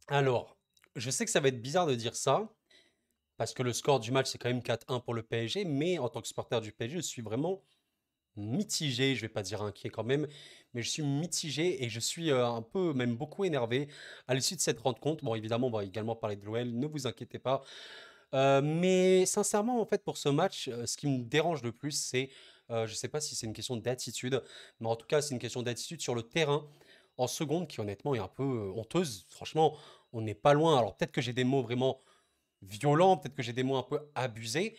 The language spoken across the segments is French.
Alors, je sais que ça va être bizarre de dire ça, parce que le score du match, c'est quand même 4-1 pour le PSG, mais en tant que supporter du PSG, je suis vraiment mitigé, je vais pas dire inquiet quand même, mais je suis mitigé et je suis un peu, même beaucoup énervé à l'issue de cette rencontre. Bon, évidemment, on va également parler de l'OL, ne vous inquiétez pas. Mais sincèrement, en fait, pour ce match, ce qui me dérange le plus, c'est, je sais pas si c'est une question d'attitude, mais en tout cas, c'est une question d'attitude sur le terrain en seconde qui honnêtement est un peu honteuse. Franchement, on n'est pas loin. Alors peut-être que j'ai des mots vraiment violent, peut-être que j'ai des mots un peu abusés,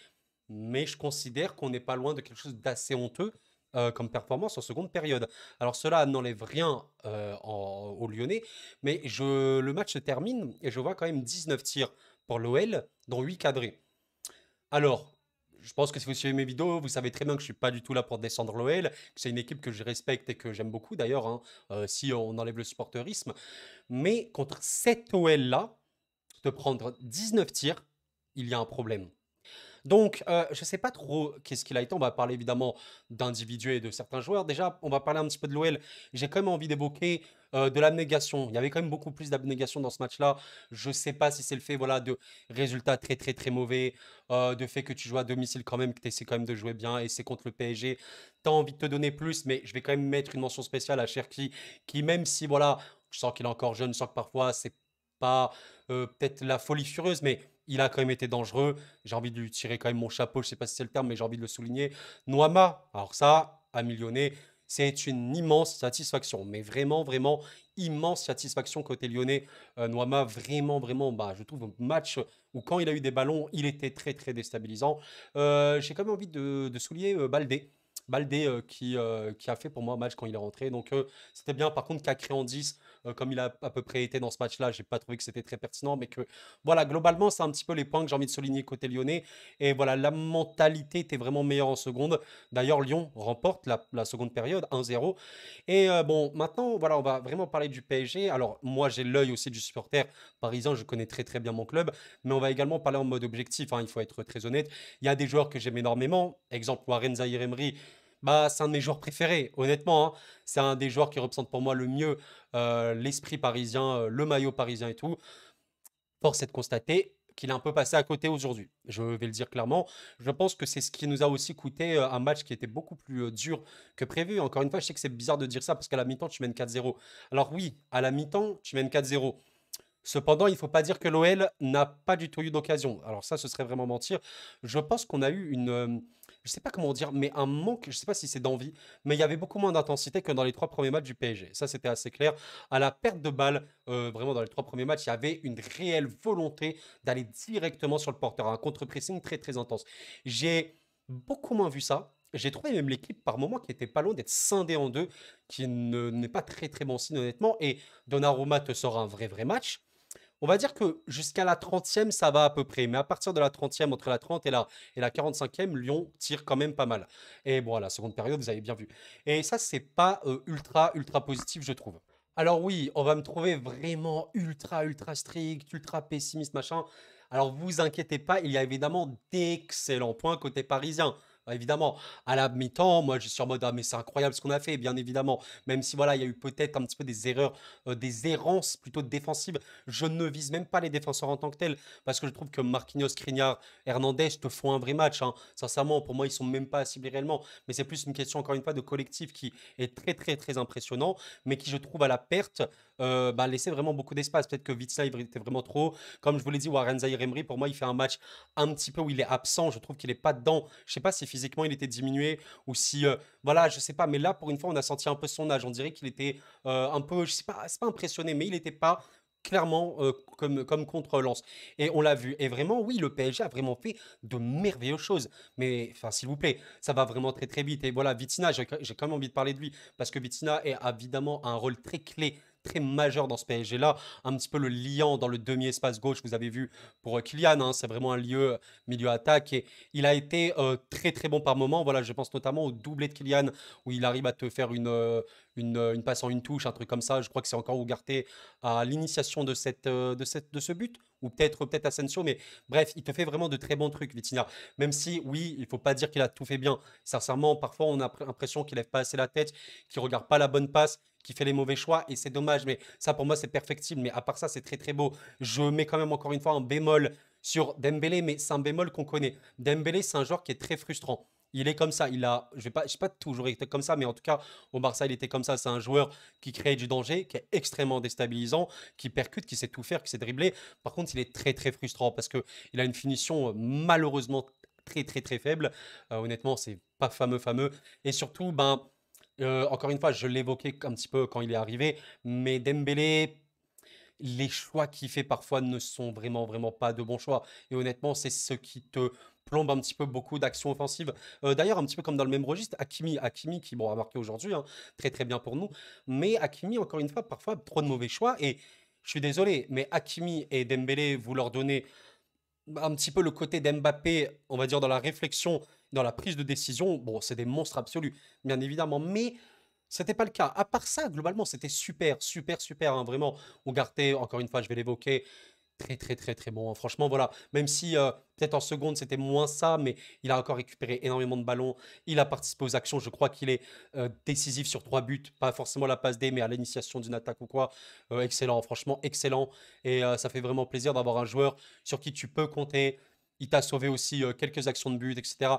mais je considère qu'on n'est pas loin de quelque chose d'assez honteux comme performance en seconde période. Alors cela n'enlève rien aux Lyonnais, mais le match se termine et je vois quand même 19 tirs pour l'OL, dont 8 cadrés. Alors, je pense que si vous suivez mes vidéos, vous savez très bien que je suis pas du tout là pour descendre l'OL, que c'est une équipe que je respecte et que j'aime beaucoup d'ailleurs, hein, si on enlève le supporterisme. Mais contre cet OL-là, de prendre 19 tirs, il y a un problème. Donc, je ne sais pas trop qu'est-ce qu'il a été. On va parler évidemment d'individus et de certains joueurs. Déjà, on va parler un petit peu de l'OL. J'ai quand même envie d'évoquer de l'abnégation. Il y avait quand même beaucoup plus d'abnégation dans ce match-là. Je ne sais pas si c'est le fait voilà, de résultats très très très mauvais, de fait que tu joues à domicile quand même, que tu essaies quand même de jouer bien et c'est contre le PSG. Tu as envie de te donner plus, mais je vais quand même mettre une mention spéciale à Cherki, qui même si voilà, je sens qu'il est encore jeune, je sens que parfois c'est pas peut-être la folie furieuse, mais il a quand même été dangereux. J'ai envie de lui tirer quand même mon chapeau, je sais pas si c'est le terme, mais j'ai envie de le souligner. Noama, alors ça, à Lyonnais, c'est une immense satisfaction, mais vraiment, vraiment immense satisfaction côté lyonnais. Noama, vraiment, vraiment, bah, je trouve un match où quand il a eu des ballons, il était très, très déstabilisant. J'ai quand même envie de souligner Baldé. Baldé qui a fait pour moi un match quand il est rentré. Donc c'était bien. Par contre, Cacré en 10, comme il a à peu près été dans ce match-là, j'ai pas trouvé que c'était très pertinent, mais que voilà, globalement, c'est un petit peu les points que j'ai envie de souligner côté lyonnais. Et voilà, la mentalité était vraiment meilleure en seconde. D'ailleurs, Lyon remporte la seconde période 1-0. Et bon, maintenant, voilà, on va vraiment parler du PSG. Alors, moi, j'ai l'œil aussi du supporter parisien. Je connais très très bien mon club, mais on va également parler en mode objectif, hein, il faut être très honnête. Il y a des joueurs que j'aime énormément. Exemple, Warren Zaïre-Emery. Bah, c'est un de mes joueurs préférés, honnêtement, hein. C'est un des joueurs qui représente pour moi le mieux l'esprit parisien, le maillot parisien et tout. Force est de constater qu'il est un peu passé à côté aujourd'hui. Je vais le dire clairement. Je pense que c'est ce qui nous a aussi coûté un match qui était beaucoup plus dur que prévu. Encore une fois, je sais que c'est bizarre de dire ça parce qu'à la mi-temps, tu mènes 4-0. Alors oui, à la mi-temps, tu mènes 4-0. Cependant, il ne faut pas dire que l'OL n'a pas du tout eu d'occasion. Alors ça, ce serait vraiment mentir. Je pense qu'on a eu je ne sais pas comment dire, mais un manque, je ne sais pas si c'est d'envie, mais il y avait beaucoup moins d'intensité que dans les trois premiers matchs du PSG. Ça, c'était assez clair. À la perte de balle, vraiment dans les trois premiers matchs, il y avait une réelle volonté d'aller directement sur le porteur, un contre-pressing très très intense. J'ai beaucoup moins vu ça. J'ai trouvé même l'équipe par moments qui était pas loin d'être scindée en deux, qui n'est pas très très bon signe honnêtement. Et Donnarumma te sort un vrai vrai match. On va dire que jusqu'à la 30e, ça va à peu près. Mais à partir de la 30e, entre la 30 et la 45e, Lyon tire quand même pas mal. Et bon, à la seconde période, vous avez bien vu. Et ça, c'est pas ultra, ultra positif, je trouve. Alors oui, on va me trouver vraiment ultra, ultra strict, ultra pessimiste, machin. Alors vous inquiétez pas, il y a évidemment d'excellents points côté parisien. Évidemment, à la mi-temps, moi je suis en mode ah mais c'est incroyable ce qu'on a fait, bien évidemment. Même si voilà, il y a eu peut-être un petit peu des erreurs, des errances plutôt défensives. Je ne vise même pas les défenseurs en tant que tels, parce que je trouve que Marquinhos, Skriniar, Hernandez te font un vrai match, hein. Sincèrement, pour moi, ils sont même pas à cibler réellement. Mais c'est plus une question, encore une fois, de collectif qui est très, très, très impressionnant, mais qui, je trouve, à la perte, bah, laissait vraiment beaucoup d'espace. Peut-être que Vitzla, il était vraiment trop. Comme je vous l'ai dit, Warren Zaïre-Emery, pour moi, il fait un match un petit peu où il est absent. Je trouve qu'il est pas dedans. Je sais pas si physiquement il était diminué ou si, voilà, je sais pas. Mais là, pour une fois, on a senti un peu son âge. On dirait qu'il était un peu, je sais pas, c'est pas impressionné, mais il n'était pas clairement comme contre Lens. Et on l'a vu. Et vraiment, oui, le PSG a vraiment fait de merveilleuses choses. Mais, enfin, s'il vous plaît, ça va vraiment très très vite. Et voilà, Vitinha, j'ai quand même envie de parler de lui. Parce que Vitinha a évidemment un rôle très clé, très majeur dans ce PSG-là. Un petit peu le liant dans le demi-espace gauche, vous avez vu pour Kylian, hein, c'est vraiment un lieu milieu attaque. Et il a été très très bon par moment. Voilà, je pense notamment au doublé de Kylian, où il arrive à te faire une passe en une touche, un truc comme ça. Je crois que c'est encore Ugarte à l'initiation de ce but, ou peut-être Asensio, mais bref, il te fait vraiment de très bons trucs, Vitinha. Même si, oui, il faut pas dire qu'il a tout fait bien. Sincèrement, parfois, on a l'impression qu'il lève pas assez la tête, qu'il regarde pas la bonne passe, qui fait les mauvais choix et c'est dommage, mais ça pour moi c'est perfectible. Mais à part ça, c'est très très beau. Je mets quand même encore une fois un bémol sur Dembélé, mais c'est un bémol qu'on connaît. Dembélé, c'est un joueur qui est très frustrant. Il est comme ça. Je sais pas toujours été comme ça, mais en tout cas, au Barça, il était comme ça. C'est un joueur qui crée du danger, qui est extrêmement déstabilisant, qui percute, qui sait tout faire, qui sait dribbler. Par contre, il est très, très frustrant parce que il a une finition malheureusement très, très, très faible. Honnêtement, c'est pas fameux, fameux. Et surtout, ben, encore une fois, je l'évoquais un petit peu quand il est arrivé, mais Dembélé, les choix qu'il fait parfois ne sont vraiment, vraiment pas de bons choix. Et honnêtement, c'est ce qui te plombe un petit peu beaucoup d'actions offensives. D'ailleurs, un petit peu comme dans le même registre, Hakimi qui bon, a marqué aujourd'hui, hein, très très bien pour nous. Mais Hakimi, encore une fois, parfois trop de mauvais choix. Et je suis désolé, mais Hakimi et Dembélé, vous leur donnez un petit peu le côté d'Mbappé, on va dire, dans la réflexion, dans la prise de décision. Bon, c'est des monstres absolus, bien évidemment. Mais c'était pas le cas. À part ça, globalement, c'était super, super, super, hein, vraiment. Ugarte, encore une fois, je vais l'évoquer, très, très, très, très bon, hein. Franchement, voilà. Même si peut-être en seconde, c'était moins ça, mais il a encore récupéré énormément de ballons. Il a participé aux actions. Je crois qu'il est décisif sur 3 buts. Pas forcément la passe D, mais à l'initiation d'une attaque ou quoi. Excellent, franchement, excellent. Et ça fait vraiment plaisir d'avoir un joueur sur qui tu peux compter. Il t'a sauvé aussi quelques actions de but, etc.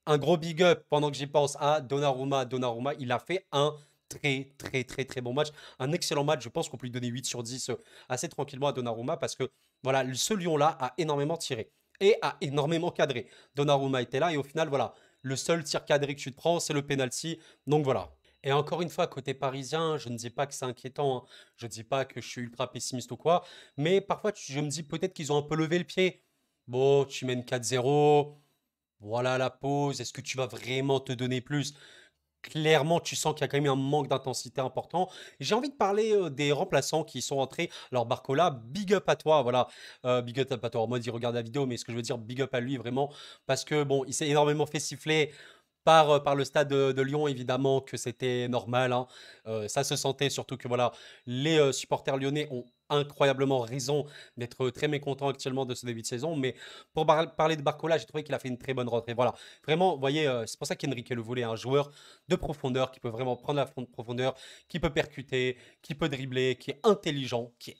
Un gros big up pendant que j'y pense à Donnarumma. Donnarumma, il a fait un très, très, très, très bon match. Un excellent match. Je pense qu'on peut lui donner 8 sur 10 assez tranquillement à Donnarumma parce que voilà, ce lion-là a énormément tiré et a énormément cadré. Donnarumma était là et au final, voilà, le seul tir cadré que tu te prends, c'est le penalty. Donc voilà. Et encore une fois, côté parisien, je ne dis pas que c'est inquiétant, hein. Je ne dis pas que je suis ultra pessimiste ou quoi, mais parfois je me dis peut-être qu'ils ont un peu levé le pied. Bon, tu mènes 4-0, voilà la pause. Est-ce que tu vas vraiment te donner plus? Clairement, tu sens qu'il y a quand même un manque d'intensité important. J'ai envie de parler des remplaçants qui sont entrés. Alors Barcola, big up à toi, voilà. Big up à toi. En mode, il regarde la vidéo, mais ce que je veux dire, big up à lui vraiment. Parce que bon, il s'est énormément fait siffler par le stade de Lyon, évidemment, que c'était normal, hein. Ça se sentait, surtout que voilà, les supporters lyonnais ont incroyablement raison d'être très mécontents actuellement de ce début de saison. Mais pour parler de Barcola, j'ai trouvé qu'il a fait une très bonne rentrée. Voilà, vraiment, vous voyez, c'est pour ça qu'Enrique le voulait, un joueur de profondeur qui peut vraiment prendre la profondeur, qui peut percuter, qui peut dribbler, qui est intelligent, qui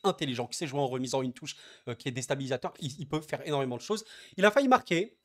sait jouer en remisant une touche, qui est déstabilisateur. Il peut faire énormément de choses. Il a failli marquer.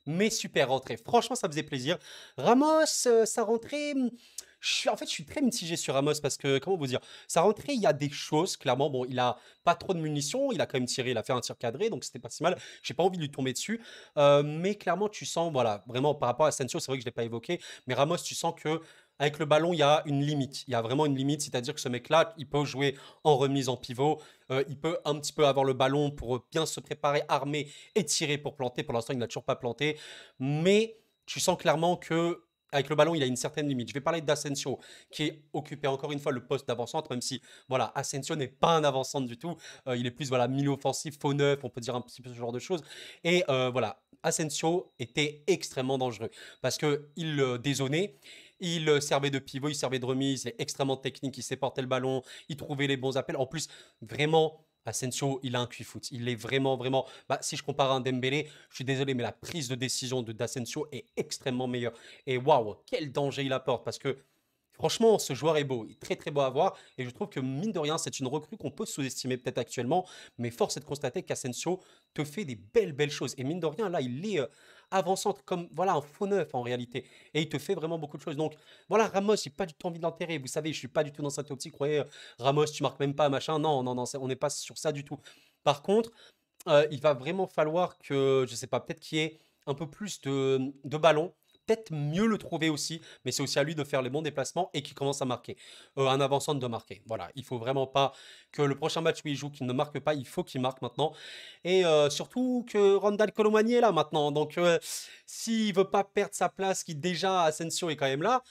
Mais super rentrée. Franchement, ça faisait plaisir. Ramos, sa rentrée, en fait, je suis très mitigé sur Ramos parce que, comment vous dire, sa rentrée, il y a des choses, clairement. Bon, il a pas trop de munitions, il a quand même tiré, il a fait un tir cadré, donc c'était pas si mal. J'ai pas envie de lui tomber dessus. Mais clairement, tu sens, voilà, vraiment par rapport à Asensio, c'est vrai que je l'ai pas évoqué, mais Ramos, tu sens que avec le ballon, il y a une limite. Il y a vraiment une limite, c'est-à-dire que ce mec-là, il peut jouer en remise en pivot, il peut un petit peu avoir le ballon pour bien se préparer, armer et tirer pour planter. Pour l'instant, il n'a toujours pas planté, mais tu sens clairement que avec le ballon, il a une certaine limite. Je vais parler d'Asensio, qui est occupé encore une fois le poste d'avant-centre, même si voilà, Asensio n'est pas un avant-centre du tout. Il est plus voilà, milieu offensif, faux neuf, on peut dire un petit peu ce genre de choses. Et voilà, Asensio était extrêmement dangereux parce qu'il dézonait. Il servait de pivot, il servait de remise, il est extrêmement technique, il sait porter le ballon, il trouvait les bons appels. En plus, vraiment, Asensio, il a un QI foot. Il est vraiment, vraiment. Bah, si je compare à un Dembélé, je suis désolé, mais la prise de décision de d'Asensio est extrêmement meilleure. Et waouh, quel danger il apporte parce que franchement, ce joueur est beau, il est très très beau à voir. Et je trouve que mine de rien, c'est une recrue qu'on peut sous-estimer peut-être actuellement, mais force est de constater qu'Asensio te fait des belles belles choses. Et mine de rien, là, il est avançante comme voilà un faux neuf en réalité. Et il te fait vraiment beaucoup de choses. Donc voilà, Ramos, j'ai pas du tout envie de l'enterrer. Vous savez, je suis pas du tout dans cette optique. Croyez, Ramos, tu marques même pas, machin. Non, non, non, on n'est pas sur ça du tout. Par contre, il va vraiment falloir que, je sais pas, peut-être qu'il y ait un peu plus de ballons. Peut-être mieux le trouver aussi, mais c'est aussi à lui de faire les bons déplacements et qu'il commence à marquer. Un avançant de marquer. Voilà, il faut vraiment pas que le prochain match où il joue, qu'il ne marque pas, il faut qu'il marque maintenant. Et surtout que Randal Colomani est là maintenant. Donc, s'il veut pas perdre sa place, qui déjà Asensio est quand même là,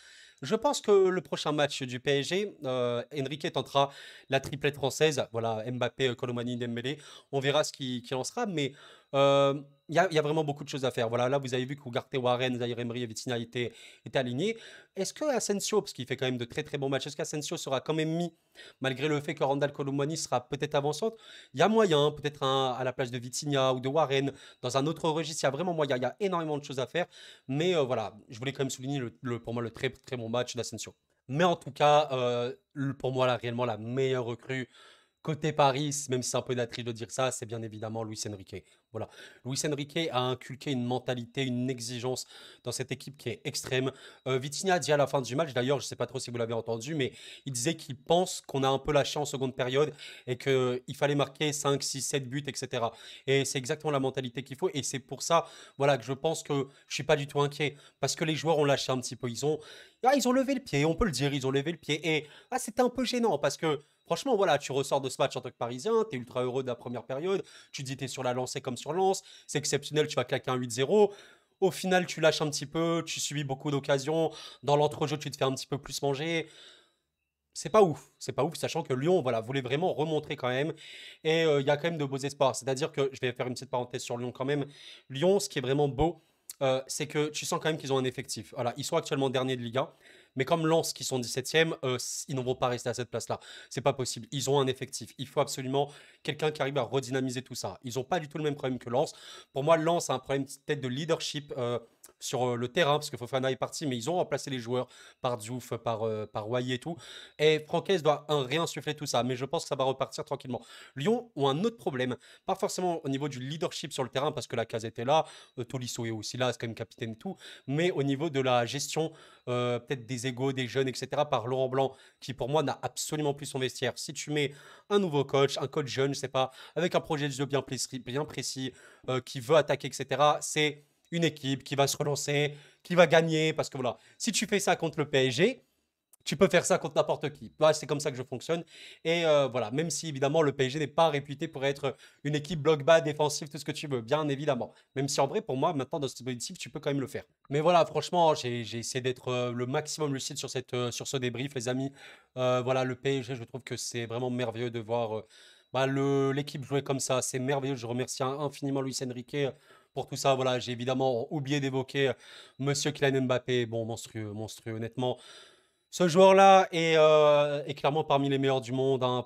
je pense que le prochain match du PSG, Enrique tentera la triplette française. Voilà, Mbappé, Colomani, Dembélé. On verra ce qu'il en sera, mais euh, il y a vraiment beaucoup de choses à faire. Voilà, là, vous avez vu qu'Ugarte, Warren, Zaïre Emery et Vitinha étaient alignés. Est-ce que Asensio, parce qu'il fait quand même de très très bons matchs, est-ce qu'Asensio sera quand même mis, malgré le fait que Randal Colomani sera peut-être avant-centre? Il y a moyen, peut-être à la place de Vitinha ou de Warren, dans un autre registre, il y a vraiment moyen. Il y a énormément de choses à faire. Mais voilà, je voulais quand même souligner pour moi le très très bon match d'Asensio. Mais en tout cas, pour moi, là, réellement, la meilleure recrue côté Paris, même si c'est un peu natrif de dire ça, c'est bien évidemment Luis Enrique. Voilà. Luis Enrique a inculqué une mentalité, une exigence dans cette équipe qui est extrême. Vitinha a dit à la fin du match, d'ailleurs, je ne sais pas trop si vous l'avez entendu, mais il disait qu'il pense qu'on a un peu lâché en seconde période et qu'il fallait marquer 5, 6, 7 buts, etc. Et c'est exactement la mentalité qu'il faut. Et c'est pour ça, voilà, que je pense que je suis pas du tout inquiet. Parce que les joueurs ont lâché un petit peu. Ils ont levé le pied, on peut le dire, ils ont levé le pied. Et c'était un peu gênant parce que franchement, voilà, tu ressors de ce match en tant que Parisien, tu es ultra heureux de la première période, tu te dis tu es sur la lancée comme sur lance, c'est exceptionnel, tu vas claquer un 8-0. Au final, tu lâches un petit peu, tu subis beaucoup d'occasions, dans l'entrejeu, tu te fais un petit peu plus manger. C'est pas ouf, sachant que Lyon, voilà, voulait vraiment remontrer quand même. Et il y a quand même de beaux espoirs. C'est-à-dire que, je vais faire une petite parenthèse sur Lyon quand même. Lyon, ce qui est vraiment beau, c'est que tu sens quand même qu'ils ont un effectif. Voilà, ils sont actuellement derniers de Ligue 1, mais comme Lens, qui sont 17e, ils ne vont pas rester à cette place-là. C'est pas possible. Ils ont un effectif. Il faut absolument quelqu'un qui arrive à redynamiser tout ça. Ils n'ont pas du tout le même problème que Lens. Pour moi, Lens a un problème peut-être de leadership sur le terrain, parce que Fofana est parti, mais ils ont remplacé les joueurs par Diouf, par Wai et tout. Et Francaise doit réinsuffler tout ça, mais je pense que ça va repartir tranquillement. Lyon ont un autre problème, pas forcément au niveau du leadership sur le terrain, parce que la case était là, Tolisso est aussi là, c'est quand même capitaine et tout, mais au niveau de la gestion, peut-être des égos, des jeunes, etc., par Laurent Blanc, qui pour moi n'a absolument plus son vestiaire. Si tu mets un nouveau coach, un coach jeune, je sais pas, avec un projet de jeu bien précis, qui veut attaquer, etc., c'est une équipe qui va se relancer, qui va gagner, parce que voilà, si tu fais ça contre le PSG, tu peux faire ça contre n'importe qui. Voilà, c'est comme ça que je fonctionne. Et voilà, même si évidemment le PSG n'est pas réputé pour être une équipe bloc bas, défensive, tout ce que tu veux, bien évidemment. Même si en vrai, pour moi, maintenant dans ce dispositif, tu peux quand même le faire. Mais voilà, franchement, j'ai essayé d'être le maximum lucide sur ce débrief, les amis. Voilà, le PSG, je trouve que c'est vraiment merveilleux de voir l'équipe jouer comme ça. C'est merveilleux. Je remercie infiniment Luis Enrique pour tout ça. Voilà, j'ai évidemment oublié d'évoquer Monsieur Kylian Mbappé. Bon, monstrueux, monstrueux, honnêtement. Ce joueur-là est clairement parmi les meilleurs du monde, hein.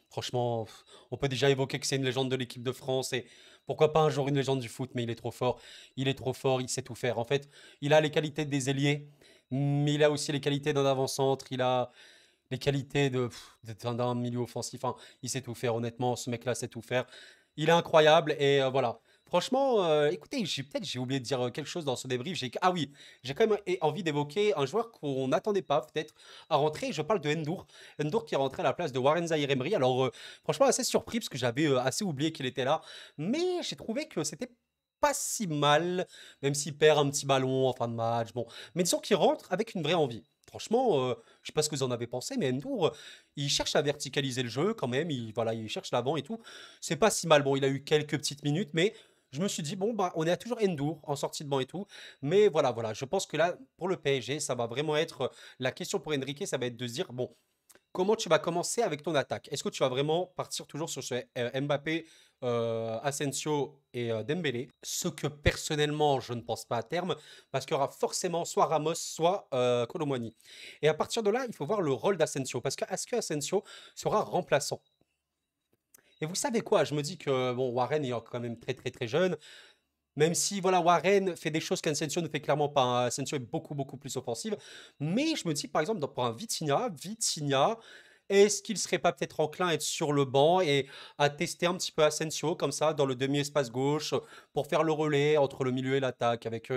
Franchement, on peut déjà évoquer que c'est une légende de l'équipe de France et pourquoi pas un jour une légende du foot, mais il est trop fort. Il est trop fort, il sait tout faire. En fait, il a les qualités des ailiers, mais il a aussi les qualités d'un avant-centre. Il a les qualités d'un milieu offensif. Enfin, il sait tout faire, honnêtement. Ce mec-là sait tout faire. Il est incroyable et voilà. Franchement, écoutez, j'ai oublié de dire quelque chose dans ce débrief. Ah oui, j'ai quand même envie d'évoquer un joueur qu'on n'attendait pas peut-être à rentrer. Je parle de Ndour. Ndour qui est rentré à la place de Warren Zaïre-Emery. Alors, franchement, assez surpris parce que j'avais assez oublié qu'il était là. Mais j'ai trouvé que c'était pas si mal, même s'il perd un petit ballon en fin de match. Bon, mais disons qu'il rentre avec une vraie envie. Franchement, je sais pas ce que vous en avez pensé, mais Ndour, il cherche à verticaliser le jeu quand même. Voilà, il cherche l'avant et tout. C'est pas si mal. Bon, il a eu quelques petites minutes, mais je me suis dit, bon, bah, on est à toujours Ndour en sortie de banc et tout. Mais voilà, voilà. Je pense que là, pour le PSG, ça va vraiment être la question pour Enrique, ça va être de se dire, bon, comment tu vas commencer avec ton attaque? Est-ce que tu vas vraiment partir toujours sur ce Mbappé, Asensio et Dembélé? Ce que personnellement, je ne pense pas à terme, parce qu'il y aura forcément soit Ramos, soit Kolo Muani. Et à partir de là, il faut voir le rôle d'Asensio, parce que est-ce que Asensio sera remplaçant? Et vous savez quoi? Je me dis que bon, Warren est quand même très très très jeune. Même si voilà, Warren fait des choses qu'Asensio ne fait clairement pas, hein. Asensio est beaucoup beaucoup plus offensive. Mais je me dis par exemple pour un Vitinha, est-ce qu'il serait pas peut-être enclin à être sur le banc et à tester un petit peu Asensio comme ça dans le demi-espace gauche pour faire le relais entre le milieu et l'attaque avec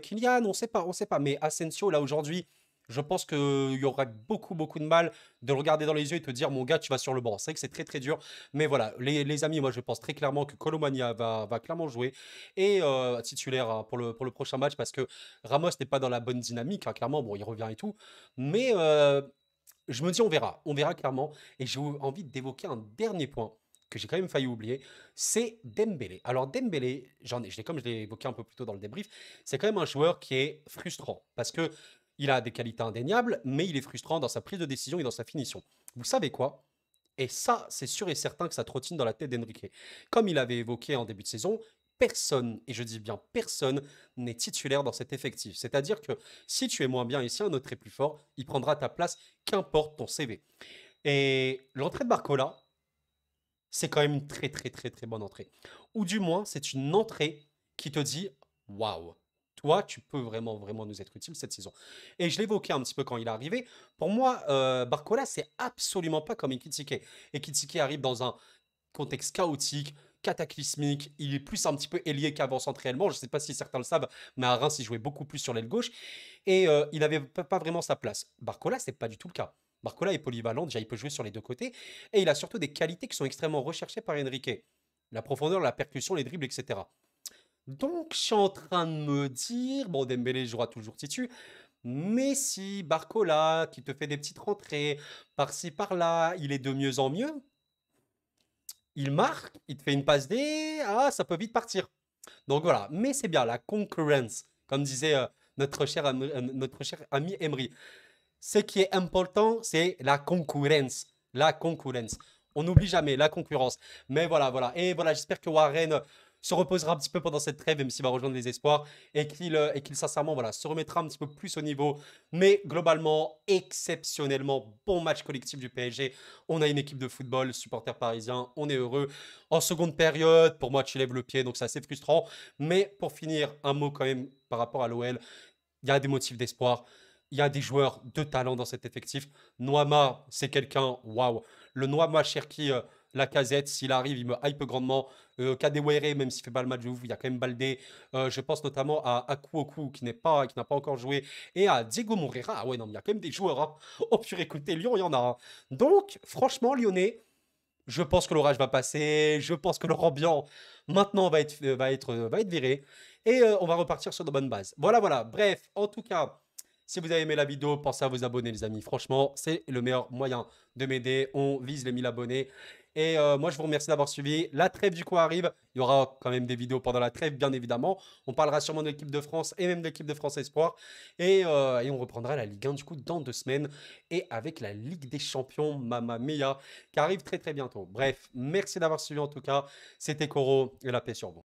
Kylian, on sait pas, on sait pas. Mais Asensio là aujourd'hui, je pense qu'il y aurait beaucoup beaucoup de mal de le regarder dans les yeux et te dire mon gars tu vas sur le banc. C'est vrai que c'est très très dur. Mais voilà, les amis, moi je pense très clairement que Colomania va clairement jouer et titulaire hein, pour le prochain match parce que Ramos n'est pas dans la bonne dynamique, hein, clairement, bon il revient et tout. Mais je me dis on verra clairement. Et j'ai envie d'évoquer un dernier point que j'ai quand même failli oublier, c'est Dembélé. Alors Dembélé, comme je l'ai évoqué un peu plus tôt dans le débrief, c'est quand même un joueur qui est frustrant parce que il a des qualités indéniables, mais il est frustrant dans sa prise de décision et dans sa finition. Vous savez quoi? Et ça, c'est sûr et certain que ça trottine dans la tête d'Enrique. Comme il avait évoqué en début de saison, personne, et je dis bien personne, n'est titulaire dans cet effectif. C'est-à-dire que si tu es moins bien et si un autre est plus fort, il prendra ta place, qu'importe ton CV. Et l'entrée de Barcola, c'est quand même une très très très très bonne entrée. Ou du moins, c'est une entrée qui te dit waouh. toi, tu peux vraiment, vraiment nous être utile cette saison. Et je l'évoquais un petit peu quand il est arrivé. Pour moi, Barcola, c'est absolument pas comme Ekitike. Ekitike arrive dans un contexte chaotique, cataclysmique. Il est plus un petit peu ailier qu'avant-centre réellement. Je ne sais pas si certains le savent, mais à Reims, il jouait beaucoup plus sur l'aile gauche. Et il n'avait pas vraiment sa place. Barcola, c'est pas du tout le cas. Barcola est polyvalent, déjà il peut jouer sur les deux côtés. Et il a surtout des qualités qui sont extrêmement recherchées par Enrique. La profondeur, la percussion, les dribbles, etc. Donc, je suis en train de me dire, bon, Dembélé jouera toujours titu, mais si Barcola, qui te fait des petites rentrées, par-ci, par-là, il est de mieux en mieux, il marque, il te fait une passe D, ah, ça peut vite partir. Donc voilà, mais c'est bien, la concurrence, comme disait notre cher ami Emery. Ce qui est important, c'est la concurrence. La concurrence. On n'oublie jamais la concurrence. Mais voilà, voilà. Et voilà, j'espère que Warren se reposera un petit peu pendant cette trêve, même s'il va rejoindre les espoirs, et qu'il sincèrement, voilà, se remettra un petit peu plus au niveau. Mais globalement, exceptionnellement, bon match collectif du PSG. On a une équipe de football, supporters parisiens, on est heureux. En seconde période, pour moi, tu lèves le pied, donc c'est assez frustrant. Mais pour finir, un mot quand même par rapport à l'OL. Il y a des motifs d'espoir. Il y a des joueurs de talent dans cet effectif. Noama, c'est quelqu'un, waouh. Le Noama Cherki, Lacazette, s'il arrive, il me hype grandement. Kadewere, même s'il fait pas le match de ouf, il y a quand même Baldé. Je pense notamment à Akuoku, qui n'a pas encore joué. Et à Diego Moreira. Ah ouais, non, mais il y a quand même des joueurs, hein. Oh purée, écoutez, Lyon, il y en a un. Donc, franchement, Lyonnais, je pense que l'orage va passer. Je pense que Laurent Bian, maintenant, va être viré. Et on va repartir sur de bonnes bases. Voilà, voilà. Bref, en tout cas, si vous avez aimé la vidéo, pensez à vous abonner, les amis. Franchement, c'est le meilleur moyen de m'aider. On vise les 1000 abonnés. Et moi, je vous remercie d'avoir suivi. La trêve, du coup, arrive. Il y aura quand même des vidéos pendant la trêve, bien évidemment. On parlera sûrement de l'équipe de France et même de l'équipe de France Espoir. Et on reprendra la Ligue 1, du coup, dans 2 semaines. Et avec la Ligue des Champions, Mamma Mia, qui arrive très, très bientôt. Bref, merci d'avoir suivi en tout cas. C'était Koro et la paix sur vous.